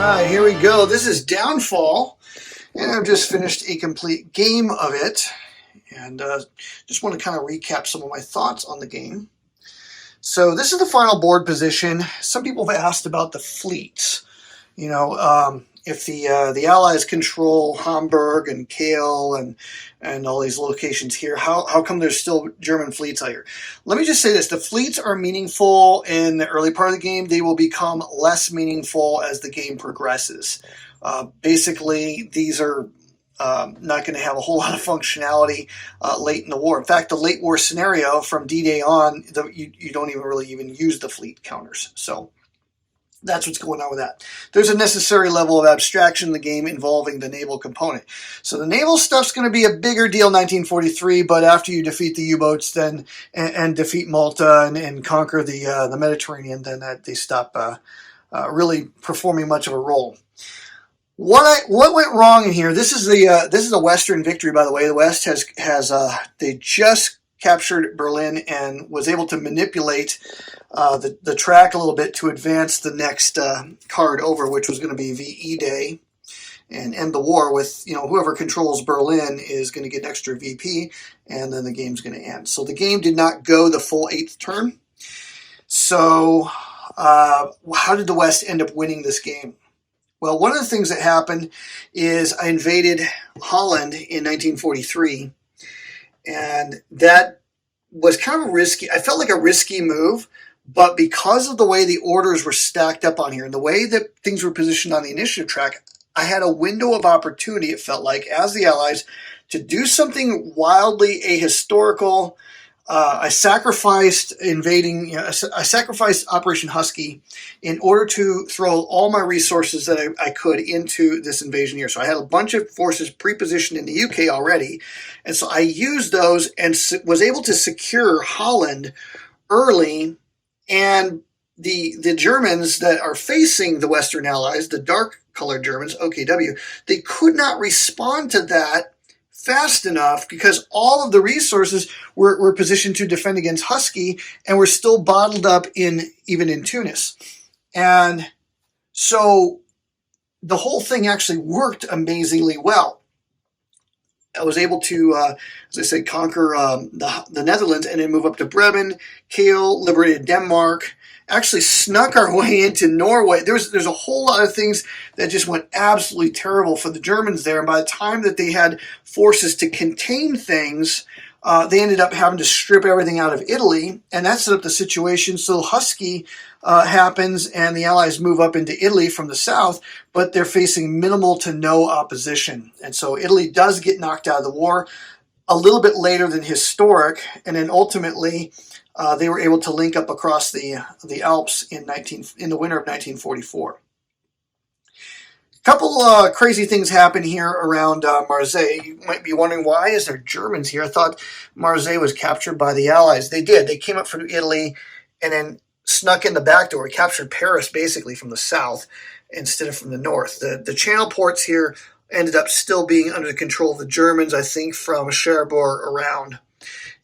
Alright, here we go. This is Downfall, and I've just finished a complete game of it, and just want to kind of recap some of my thoughts on the game. So this is the final board position. Some people have asked about the fleets. You know, if the Allies control Hamburg and Kiel and all these locations here, how come there's still German fleets out here? Let me just say this. The fleets are meaningful in the early part of the game. They will become less meaningful as the game progresses. Basically, these are not going to have a whole lot of functionality late in the war. In fact, the late war scenario from D-Day on, you don't even use the fleet counters. So that's what's going on with that. There's a necessary level of abstraction in the game involving the naval component. So the naval stuff's going to be a bigger deal in 1943, but after you defeat the U-boats then and defeat Malta and conquer the Mediterranean, then they stop really performing much of a role. What went wrong in here? This is a Western victory, by the way. The West they just captured Berlin and was able to manipulate the track a little bit to advance the next card over, which was going to be VE Day, and end the war with, whoever controls Berlin is going to get an extra VP, and then the game's going to end. So the game did not go the full 8th turn. So how did the West end up winning this game? Well, one of the things that happened is I invaded Holland in 1943, and that was kind of risky. I felt like a risky move, but because of the way the orders were stacked up on here and the way that things were positioned on the initiative track, I had a window of opportunity, it felt like, as the Allies to do something wildly ahistorical. I sacrificed I sacrificed Operation Husky in order to throw all my resources that I could into this invasion here. So I had a bunch of forces pre-positioned in the UK already, and so I used those and was able to secure Holland early. And the Germans that are facing the Western Allies, the dark-colored Germans, OKW, they could not respond to that fast enough because all of the resources were positioned to defend against Husky and were still bottled up even in Tunis. And so the whole thing actually worked amazingly well. I was able to, as I said, conquer the Netherlands and then move up to Bremen, Kiel, liberated Denmark, actually snuck our way into Norway. There's a whole lot of things that just went absolutely terrible for the Germans there. And by the time that they had forces to contain things, they ended up having to strip everything out of Italy, and that set up the situation. So Husky happens, and the Allies move up into Italy from the south, but they're facing minimal to no opposition. And so Italy does get knocked out of the war a little bit later than historic, and then ultimately they were able to link up across the Alps in the winter of 1944. A couple crazy things happen here around Marseille. You might be wondering, why is there Germans here? I thought Marseille was captured by the Allies. They did. They came up from Italy and then snuck in the back door, captured Paris basically from the south instead of from the north. The channel ports here ended up still being under the control of the Germans, I think, from Cherbourg around.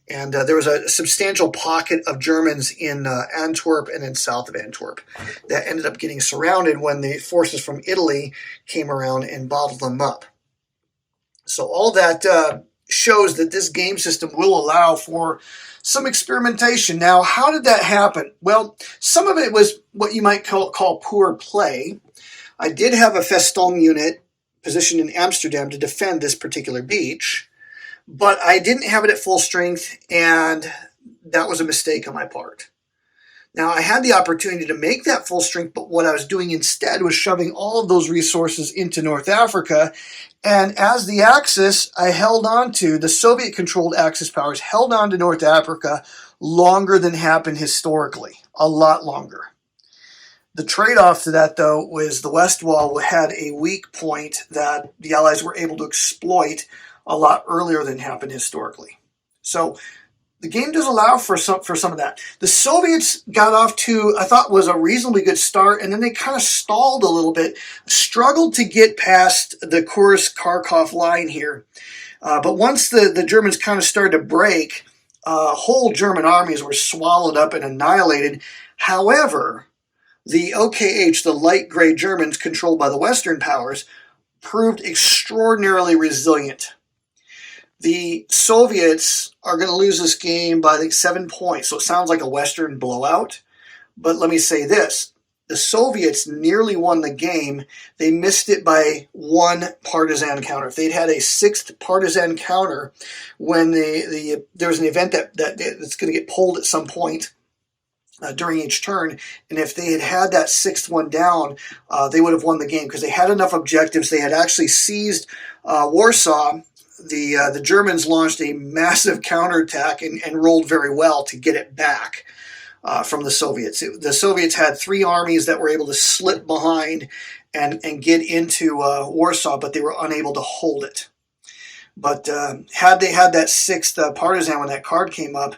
And there was a substantial pocket of Germans in Antwerp and then south of Antwerp that ended up getting surrounded when the forces from Italy came around and bottled them up. So all that shows that this game system will allow for some experimentation. Now, how did that happen? Well, some of it was what you might call poor play. I did have a Festung unit positioned in Amsterdam to defend this particular beach, but I didn't have it at full strength, and that was a mistake on my part. Now, I had the opportunity to make that full strength, but what I was doing instead was shoving all of those resources into North Africa, and as the Axis, I held on to, the Soviet-controlled Axis powers held on to North Africa longer than happened historically, a lot longer. The trade-off to that, though, was the West Wall had a weak point that the Allies were able to exploit a lot earlier than happened historically. So the game does allow for some of that. The Soviets got off to, I thought, was a reasonably good start, and then they kind of stalled a little bit, struggled to get past the Kursk-Kharkov line here. But once the Germans kind of started to break, whole German armies were swallowed up and annihilated. However, The OKH, the light gray Germans controlled by the Western powers, proved extraordinarily resilient. The Soviets are going to lose this game by, I think, 7 points. So it sounds like a Western blowout. But let me say this. The Soviets nearly won the game. They missed it by one partisan counter. If they'd had a sixth partisan counter when there's an event that's going to get pulled at some point during each turn, and if they had had that sixth one down, they would have won the game because they had enough objectives. They had actually seized Warsaw. The Germans launched a massive counterattack and rolled very well to get it back from the Soviets. The Soviets had 3 armies that were able to slip behind and get into Warsaw, but they were unable to hold it. But had they had that sixth partisan when that card came up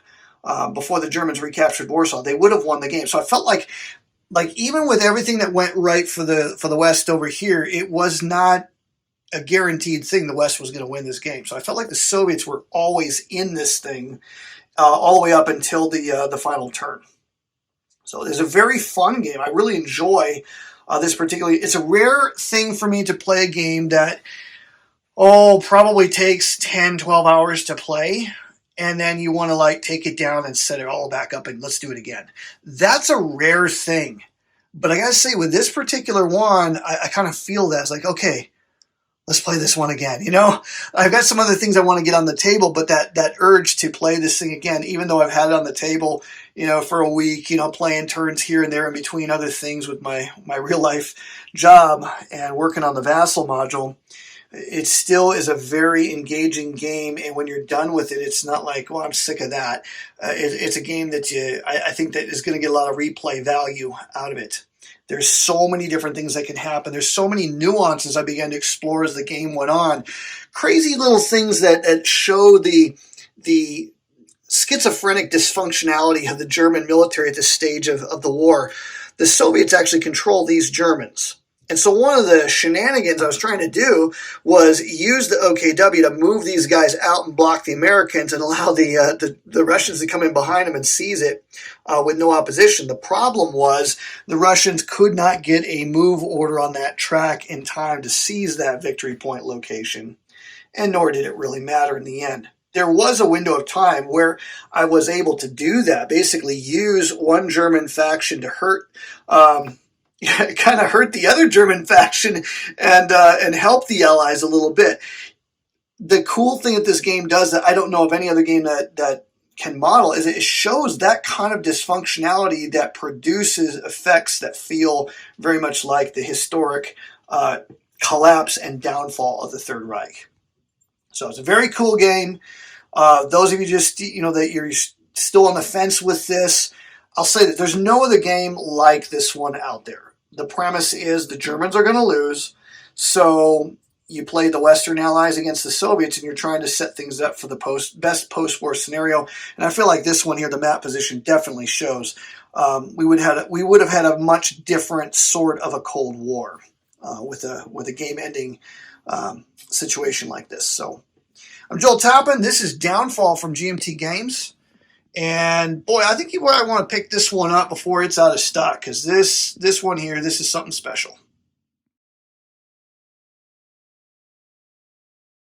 before the Germans recaptured Warsaw, they would have won the game. So I felt like even with everything that went right for the West over here, it was not a guaranteed thing the West was going to win this game. So I felt like the Soviets were always in this thing all the way up until the final turn. So it's a very fun game. I really enjoy this particularly. It's a rare thing for me to play a game that, probably takes 10, 12 hours to play. And then you want to take it down and set it all back up and let's do it again. That's a rare thing. But I got to say, with this particular one, I kind of feel that. It's like, okay, let's play this one again. I've got some other things I want to get on the table, but that urge to play this thing again, even though I've had it on the table, for a week, playing turns here and there in between other things with my real life job and working on the Vassal module, it still is a very engaging game. And when you're done with it, it's not like, well, I'm sick of that. It's a game that I think that is going to get a lot of replay value out of it. There's so many different things that can happen. There's so many nuances I began to explore as the game went on. Crazy little things that show the schizophrenic dysfunctionality of the German military at this stage of the war. The Soviets actually control these Germans. And so one of the shenanigans I was trying to do was use the OKW to move these guys out and block the Americans and allow the Russians to come in behind them and seize it with no opposition. The problem was the Russians could not get a move order on that track in time to seize that victory point location, and nor did it really matter in the end. There was a window of time where I was able to do that, basically use one German faction to hurt kind of hurt the other German faction and help the Allies a little bit. The cool thing that this game does that I don't know of any other game that can model is it shows that kind of dysfunctionality that produces effects that feel very much like the historic collapse and downfall of the Third Reich. So it's a very cool game. Those of you that you're still on the fence with this, I'll say that there's no other game like this one out there. The premise is the Germans are going to lose, so you play the Western Allies against the Soviets, and you're trying to set things up for the best post-war scenario. And I feel like this one here, the map position, definitely shows we would have had a much different sort of a Cold War with a game-ending situation like this. So I'm Joel Tappan. This is Downfall from GMT Games. And boy, I think you might want to pick this one up before it's out of stock, because this one here, this is something special.